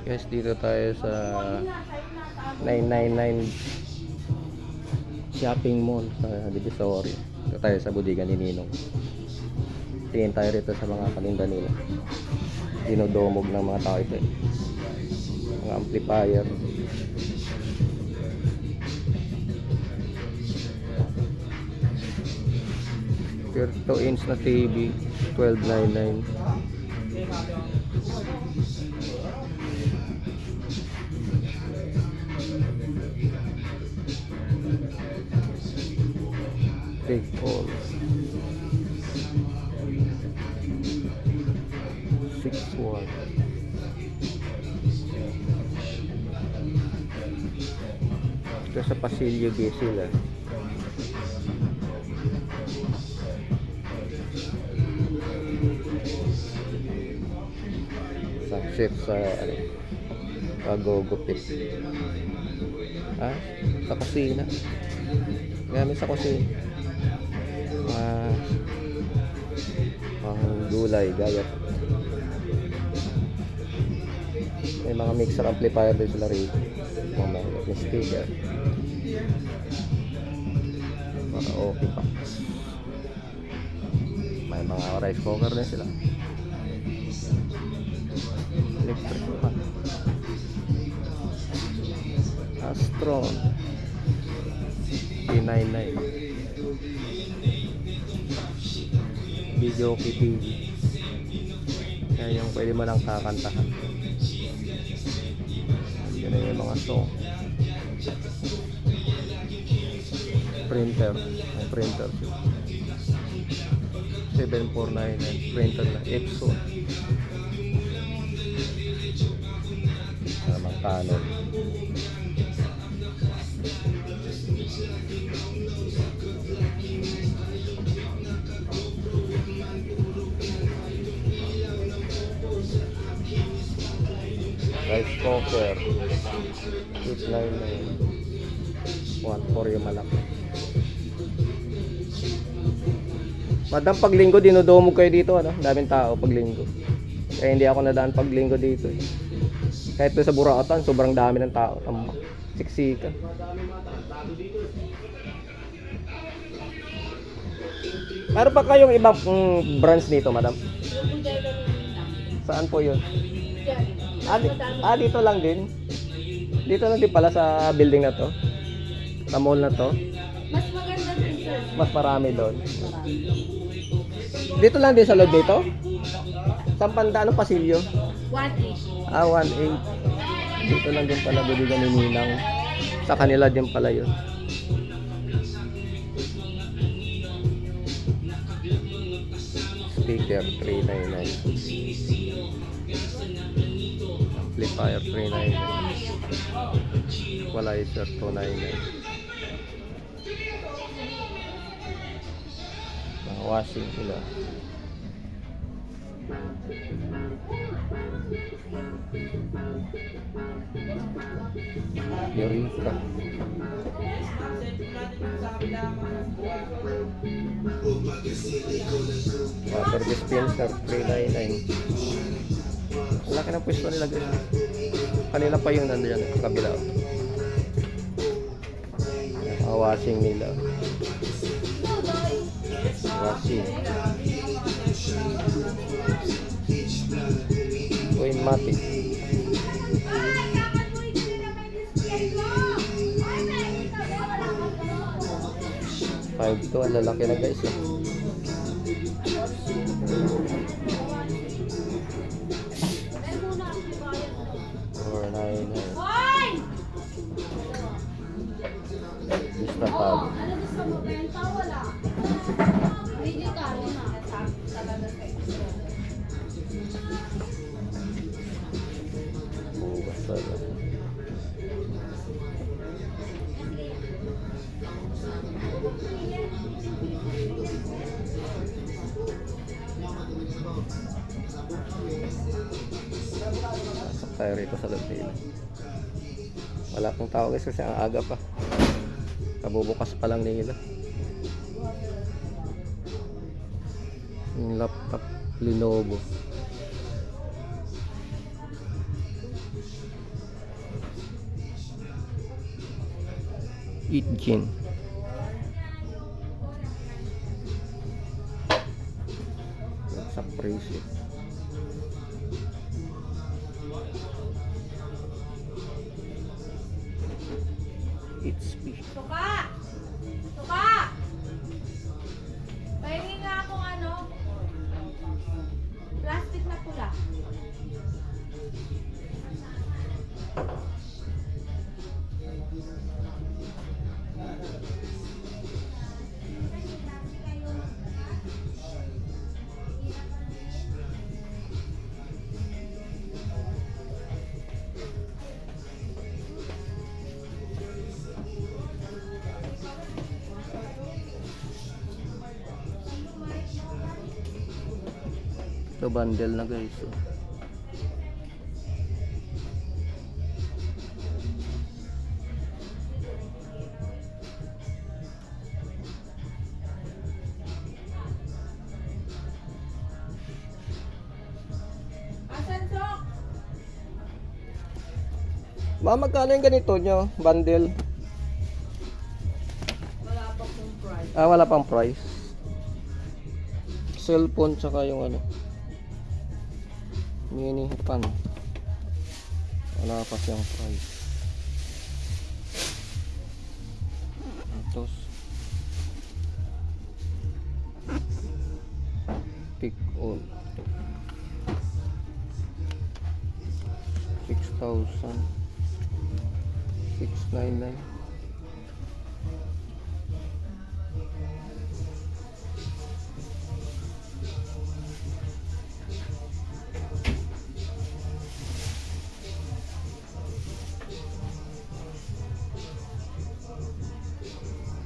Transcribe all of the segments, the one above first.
Guys, dito tayo sa 999 shopping mall sa Divisoria. Dito tayo sa budigan ni Ninong. Tingin tayo rito sa mga paninda nila. Dinodomog ng mga tao ito. Mga amplifier. Two inch na TV, 1299. Take all 6 watt. Ito sa Pasilio B sila. Sunset sa Agogopit. Sa kusina. Gamit sa kusina. Mga gulay, gayat. May mga mixer amplifier din sila rito. Mga speaker. Para okay pa. May mga rice cooker din sila. Electric fan. Astron P99. Video TV. Kaya yung pwede mo lang kakantahan. Yan na yung mga song. Printer. May printer. 7499 printer na Epson. Namang Canon. Rice cooker 899 1.4 yung malaki. Madam, pag linggo dinodomog kayo dito, ano? Daming tao pag linggo. Kaya hindi ako nadaan pag linggo dito eh. Kahit doon sa Burautan, sobrang dami ng tao. Siksika. Meron pa kayong ibang branch nito, madam? Saan po yun? Dito lang din. Dito lang din pala sa building na to. Sa mall na to. Mas maganda din, sir. Mas marami doon. Dito lang din sa loob dito? Sampanda, ano pasilyo? 1.8. 1.8. Dito lang din pala budigan ni Ninang. Sa kanila din pala yun. Speaker 399. Amplifier 399. Equalizer 299. Mga washing nila. Eureka. Water dispenser 399. Laki ng pwesto nila guys. Kanila pa yung nandiyan sa kabila. Washing nila. Washing. Matic. 5 to, ang lalaki na guys. 499. Vista Tab. Ano gusto mo, benta? Wala. Hindi ka rin na. Talaga kayo. Bukas talaga. Pasok tayo rito sa loob nila. Wala pong tao guys kasi ang aga pa. Kabubukas pa lang nila. Yung laptop Lenovo. Itjin. Sa presyo. It's fish. Suka! Suka! Pahingi nga akong ano, plastic na pula. Ito bundle na guys. Oh. Asan sok? Magkano yung ganito nyo? Bundle? Wala pa kong price. Ah, wala pang price. Cellphone tsaka yung ano. Mini pan. Wala pa siyang price. Tapos pick on 6,000 699.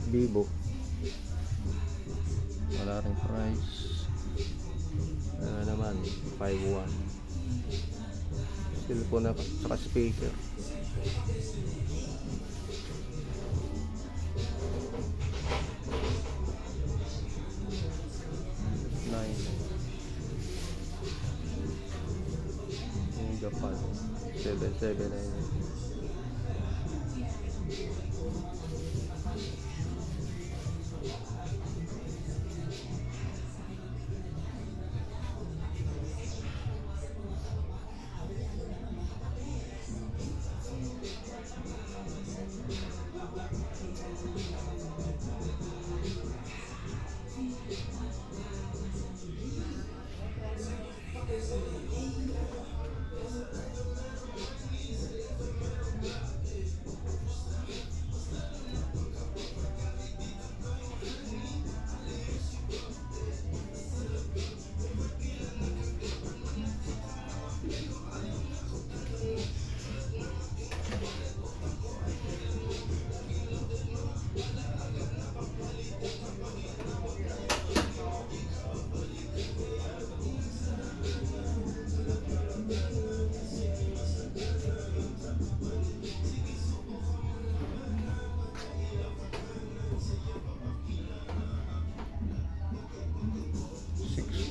Vivo. Wala rin price. Naman 5,100. Cellphone na saka speaker. Nine. Yung Japan 779.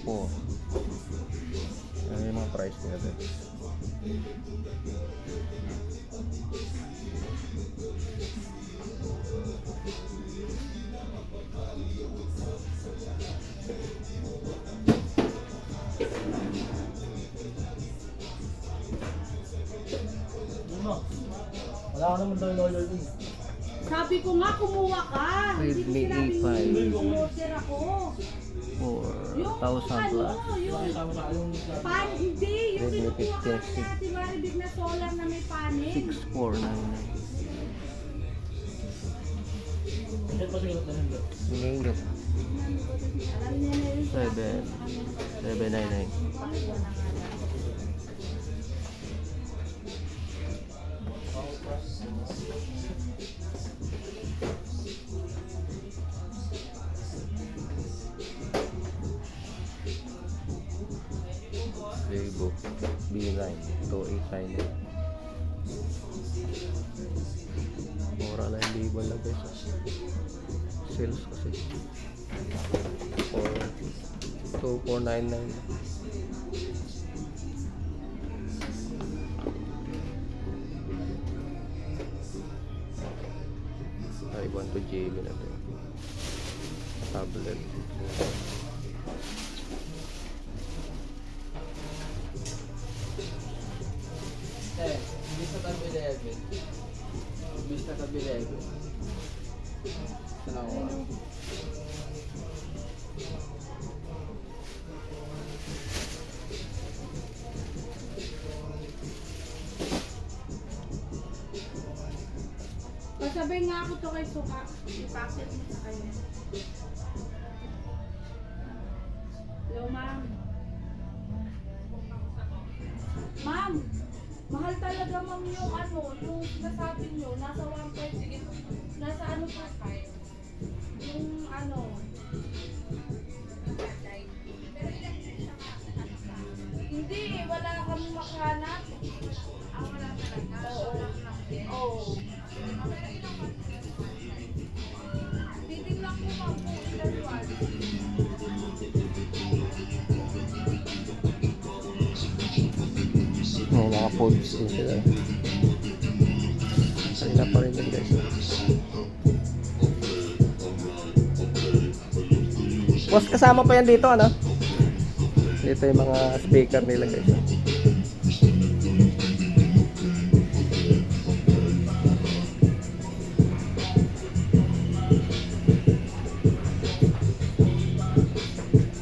Po. Yan yung mga price nila din. Wala ka naman daw yung order dun. Sabi ko nga, kumuha ka. Hindi ko Redmi sinabing A5. umorder ako. 4,000 plus. Yung Tama na yung pan, hindi. Yung Redmi kinukuha ka 50. ni Ate Maribig na solar na may panin. 6,499. Bakit pa sinulat na hindi? Siningit. Alam niya na yun. 799. Vivo B9 2899. Mura lang yung Vivo lang guys. Sales kasi 2499. 2 GB na ito. Tablet. Imbis na tab 11. Imbis na tab 11. Tanawa. Pasabay nga ako to kay Suka. Ipakit mo sa kanya. Hello, ma'am. Ma'am, mahal talaga ma'am yung ano, yung nasabi nyo, nasa 1.5, sige, nasa ano po, yung ano, hindi, wala kami makahanap. Wala talaga. Oo. Titignan ko ma'am kung ilan one. May mga folds din sila. Kanina pa rin yun guys. Boss, kasama pa yan dito ano? Dito yung mga speaker nila guys.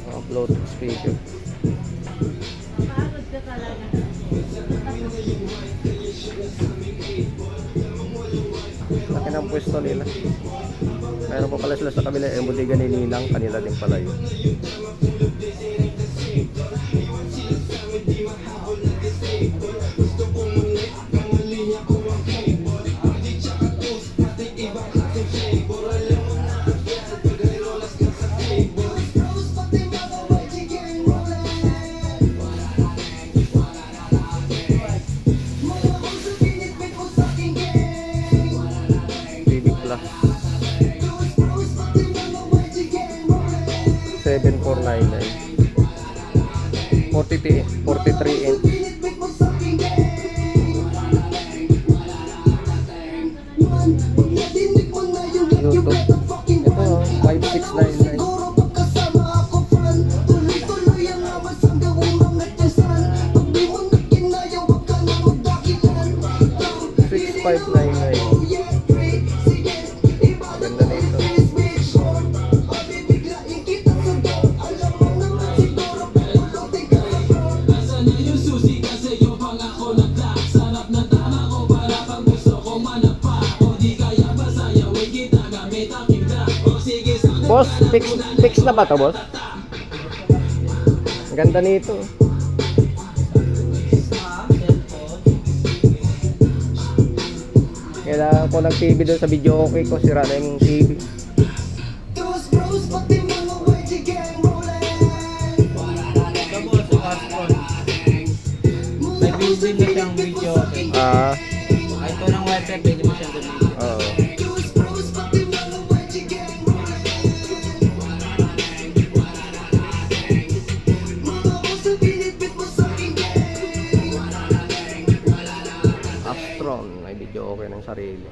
Mga Bluetooth speaker. Pagod ka talaga. Laki ng pwesto nila. Meron pa pala sila sa kabila, yung bodega ni Ninang, kanila din pala yun. TV Plus 7499 43 inch. YouTube. Ito 5699. $6,599. Ganda na ito. Boss, fix na ba to, boss? Ang ganda nito. Kailangan ko ng TV doon sa video okay ko, sira na yung TV. Ito po sa Castron. May building na siyang video. Ah, Ito ng wifi, pwede mo siyang gamitin. oo. Astron, may video okay ng sarili.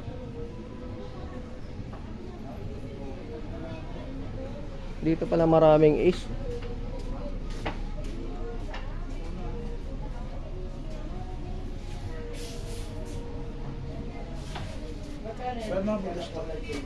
Dito pala maraming is. Pero mga bulas ko na ito.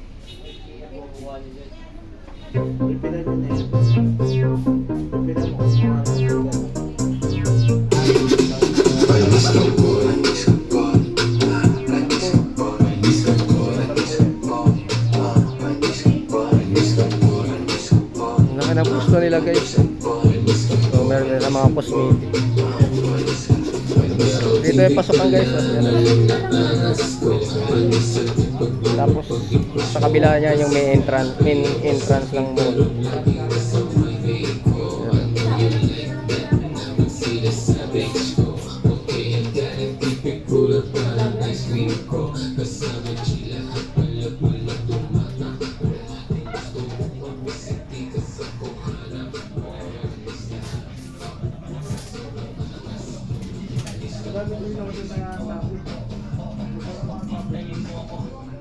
Laki ng gusto nila guys. So meron nila mga cosmetic. Dito yung pasokan guys. Yan. Tapos sa kabila niya yung main entrance ng mall. Sabi ko yung mga tao.